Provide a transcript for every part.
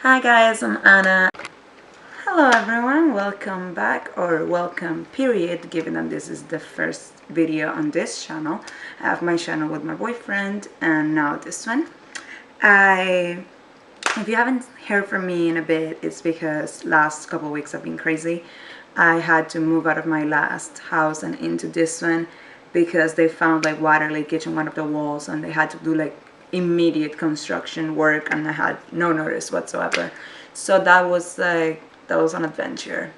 Hi guys, I'm Anna. Hello everyone, welcome back, or welcome period, given that this is the first video on this channel. I have my channel with my boyfriend and now this one. If you haven't heard from me in a bit, it's because last couple of weeks have been crazy. I had to move out of my last house and into this one because they found like water leakage in one of the walls and they had to do like immediate construction work and I had no notice whatsoever. So that was an adventure.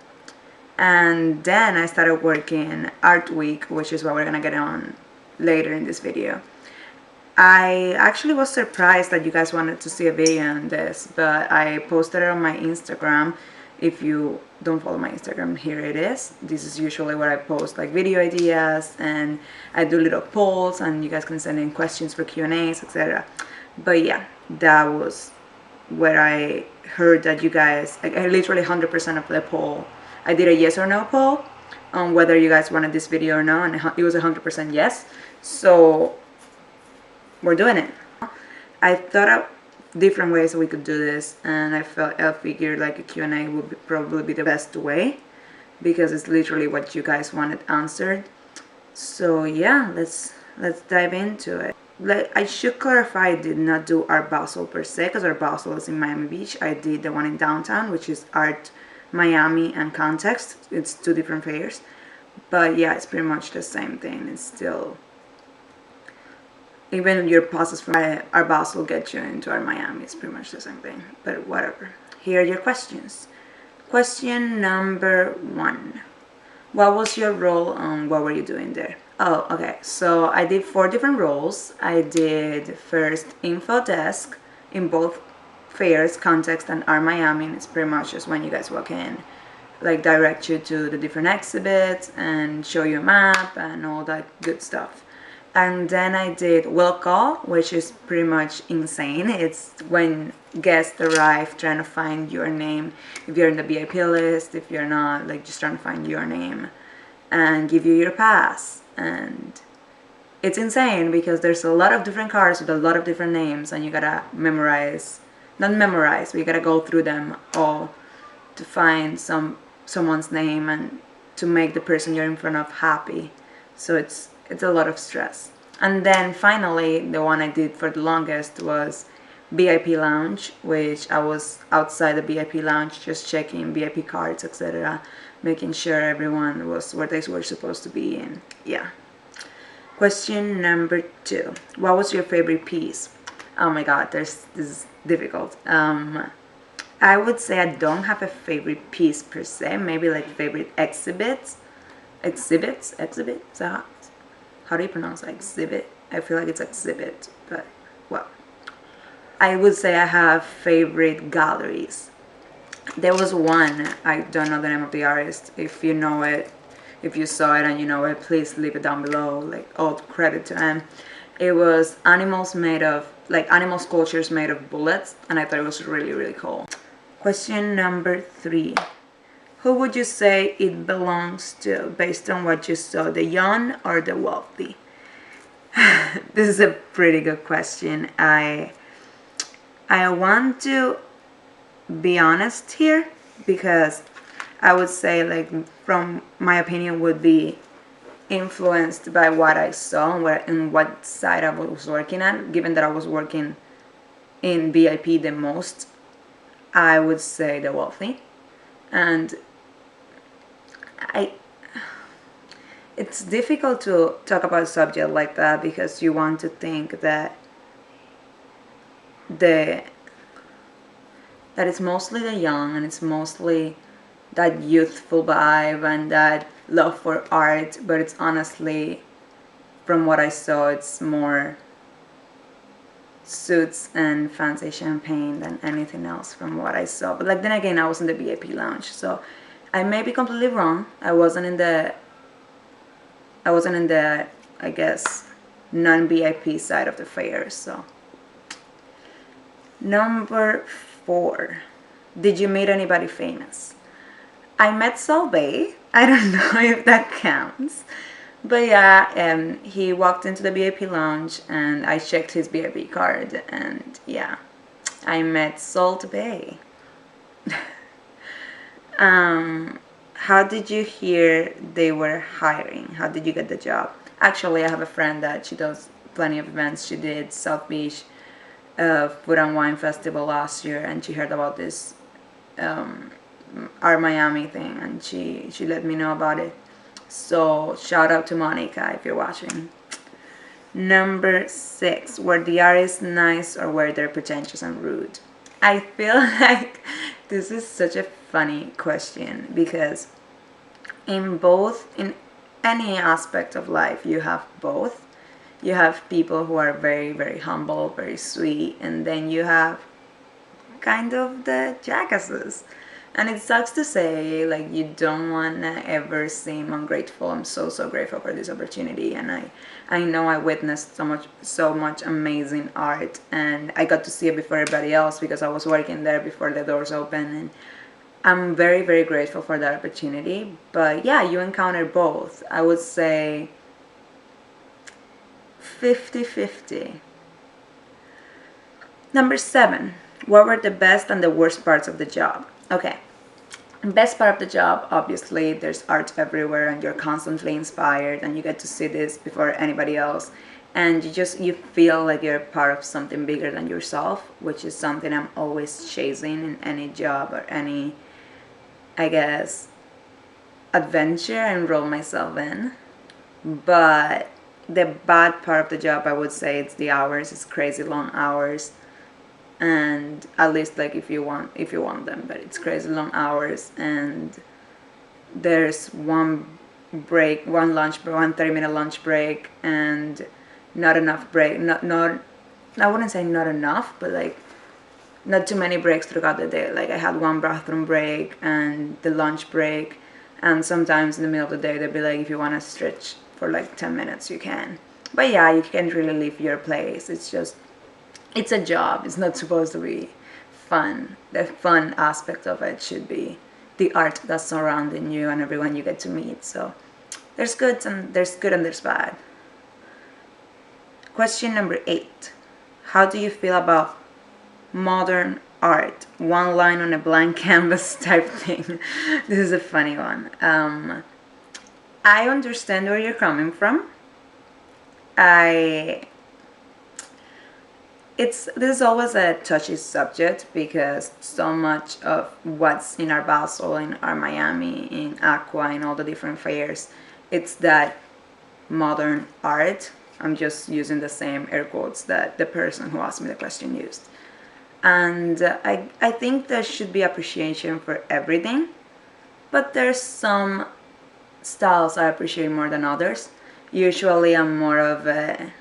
And then I started working Art Week, which is what we're gonna get on later in this video. I actually was surprised that you guys wanted to see a video on this, but I posted it on my Instagram. If you don't follow my Instagram, here it is. This is usually where I post like video ideas and I do little polls and you guys can send in questions for Q&As, etc. But yeah, that was where I heard that you guys, I literally 100% of the poll, I did a yes or no poll on whether you guys wanted this video or no, and it was 100% yes. So we're doing it. I thought of different ways we could do this, and I figured like a Q&A would probably be the best way because it's literally what you guys wanted answered. So yeah, let's dive into it. I should clarify, I did not do Art Basel per se because Art Basel is in Miami Beach. I did the one in downtown, which is Art Miami and Context. It's two different fairs, but yeah, it's pretty much the same thing. It's still, even your process from Art Basel get you into Art Miami, it's pretty much the same thing, but whatever. Here are your questions. Question number 1. What was your role and what were you doing there? Oh, okay, so I did 4 different roles. I did first info desk in both fairs, Context and Art Miami, and it's pretty much just when you guys walk in, like direct you to the different exhibits and show you a map and all that good stuff. And then I did will call, which is pretty much insane. It's when guests arrive trying to find your name, if you're in the VIP list, if you're not, like just trying to find your name and give you your pass. And it's insane because there's a lot of different cards with a lot of different names and you gotta memorize, not memorize, but you gotta go through them all to find someone's name and to make the person you're in front of happy. So it's a lot of stress. And then finally, the one I did for the longest was VIP lounge, which I was outside the VIP lounge just checking VIP cards, etc., making sure everyone was where they were supposed to be. And yeah. Question number 2. What was your favorite piece? Oh my god, this is difficult. I would say I don't have a favorite piece per se, maybe like favorite exhibits. So how do you pronounce exhibit? I feel like it's exhibit, but well, I would say I have favorite galleries. There was one, I don't know the name of the artist. If you know it, if you saw it and you know it, please leave it down below, like all credit to him. It was animals made of, like animal sculptures made of bullets, and I thought it was really, really cool. Question number 3. Who would you say it belongs to based on what you saw, the young or the wealthy? This is a pretty good question. I want to be honest here because I would say, like, from my opinion would be influenced by what I saw and what side I was working at. Given that I was working in VIP the most, I would say the wealthy. And it's difficult to talk about a subject like that because you want to think that it's mostly the young and it's mostly that youthful vibe and that love for art, but it's honestly, from what I saw, it's more suits and fancy champagne than anything else from what I saw. But like then again, I was in the VIP lounge, so I may be completely wrong. I wasn't in the I guess non-VIP side of the fair. So number 4, did you meet anybody famous? I met Sol Bay. I don't know if that counts, but yeah, he walked into the VIP lounge and I checked his VIP card, and yeah, I met Salt Bay. How did you hear they were hiring? How did you get the job? Actually, I have a friend that she does plenty of events. She did South Beach Food and Wine Festival last year, and she heard about this our Miami thing, and she let me know about it. So shout out to Monica if you're watching. Number 6, were the artists nice or were they pretentious and rude? I feel like this is such a funny question because in any aspect of life you have both. You have people who are very, very humble, very sweet, and then you have kind of the jackasses. And it sucks to say, like, you don't want to ever seem ungrateful. I'm so, so grateful for this opportunity, and I know I witnessed so much amazing art, and I got to see it before everybody else because I was working there before the doors opened, and I'm very, very grateful for that opportunity. But yeah, you encounter both. I would say 50-50. Number 7, what were the best and the worst parts of the job? Okay, best part of the job, obviously there's art everywhere and you're constantly inspired and you get to see this before anybody else, and you feel like you're part of something bigger than yourself, which is something I'm always chasing in any job or any, I guess, adventure I enroll myself in. But the bad part of the job, I would say, it's the hours. It's crazy long hours, and at least like if you want them, but it's crazy long hours, and there's one 30-minute lunch break, and not enough break. Not I wouldn't say not enough, but like not too many breaks throughout the day. Like I had one bathroom break and the lunch break, and sometimes in the middle of the day they'd be like, if you want to stretch for like 10 minutes you can. But yeah, you can't really leave your place. It's a job. It's not supposed to be fun. The fun aspect of it should be the art that's surrounding you and everyone you get to meet. So there's good and there's bad. Question number 8. How do you feel about modern art? One line on a blank canvas type thing. This is a funny one. I understand where you're coming from. This is always a touchy subject because so much of what's in our Basel, in our Miami, in Aqua, in all the different fairs, it's that modern art. I'm just using the same air quotes that the person who asked me the question used. And I think there should be appreciation for everything, but there's some styles I appreciate more than others. Usually I'm more of a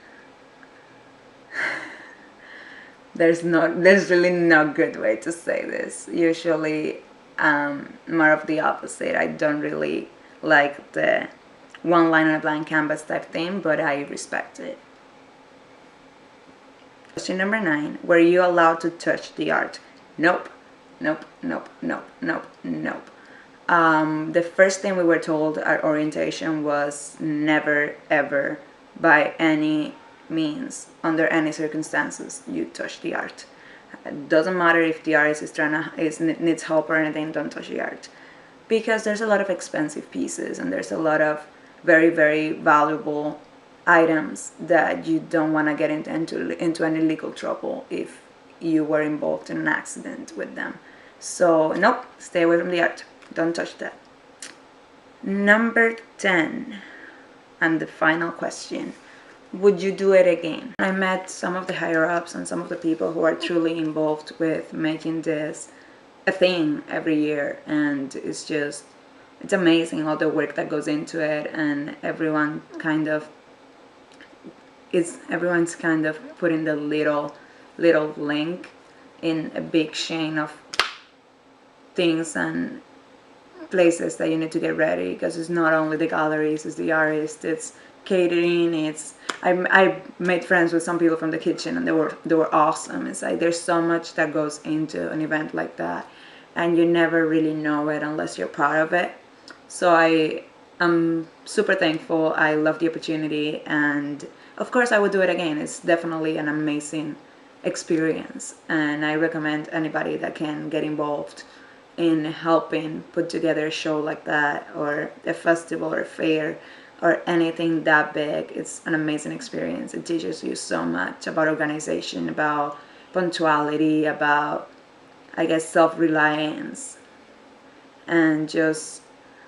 there's really no good way to say this. Usually more of the opposite. I don't really like the one line on a blank canvas type thing, but I respect it. Question number 9. Were you allowed to touch the art? Nope. Nope, nope, nope, nope, nope. The first thing we were told at orientation was never, ever, by any means, under any circumstances, you touch the art. It doesn't matter if the artist needs help or anything, don't touch the art. Because there's a lot of expensive pieces and there's a lot of very, very valuable items that you don't want to get into any legal trouble if you were involved in an accident with them. So nope, stay away from the art. Don't touch that. Number 10, and the final question. Would you do it again? I met some of the higher-ups and some of the people who are truly involved with making this a thing every year, and it's amazing all the work that goes into it, and everyone's kind of putting the little link in a big chain of things and places that you need to get ready, because it's not only the galleries, it's the artists, it's catering, I made friends with some people from the kitchen and they were awesome. It's like there's so much that goes into an event like that, and you never really know it unless you're part of it. So I'm super thankful. I love the opportunity, and of course I would do it again. It's definitely an amazing experience, and I recommend anybody that can get involved in helping put together a show like that, or a festival or fair or anything that big. It's an amazing experience. It teaches you so much about organization, about punctuality, about, I guess, self-reliance, and just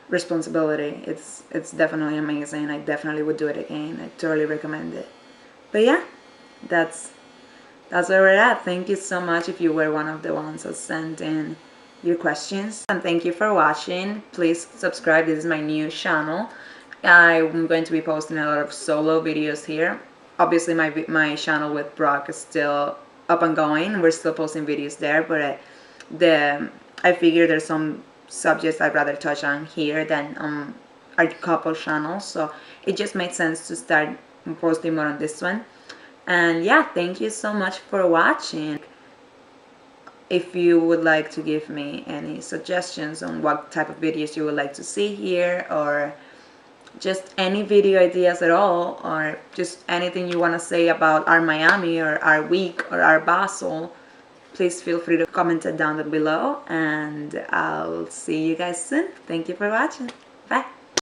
responsibility. It's definitely amazing. I definitely would do it again. I totally recommend it. But yeah, that's where we're at. Thank you so much if you were one of the ones that sent in your questions, and thank you for watching. Please subscribe. This is my new channel. I'm going to be posting a lot of solo videos here. Obviously my channel with Brock is still up and going. We're still posting videos there, but I figure there's some subjects I'd rather touch on here than on our couple channel, so it just made sense to start posting more on this one. And yeah, thank you so much for watching. If you would like to give me any suggestions on what type of videos you would like to see here, or just any video ideas at all, or just anything you want to say about our Miami or our week or our Basel, please feel free to comment it down below, and I'll see you guys soon. Thank you for watching. Bye.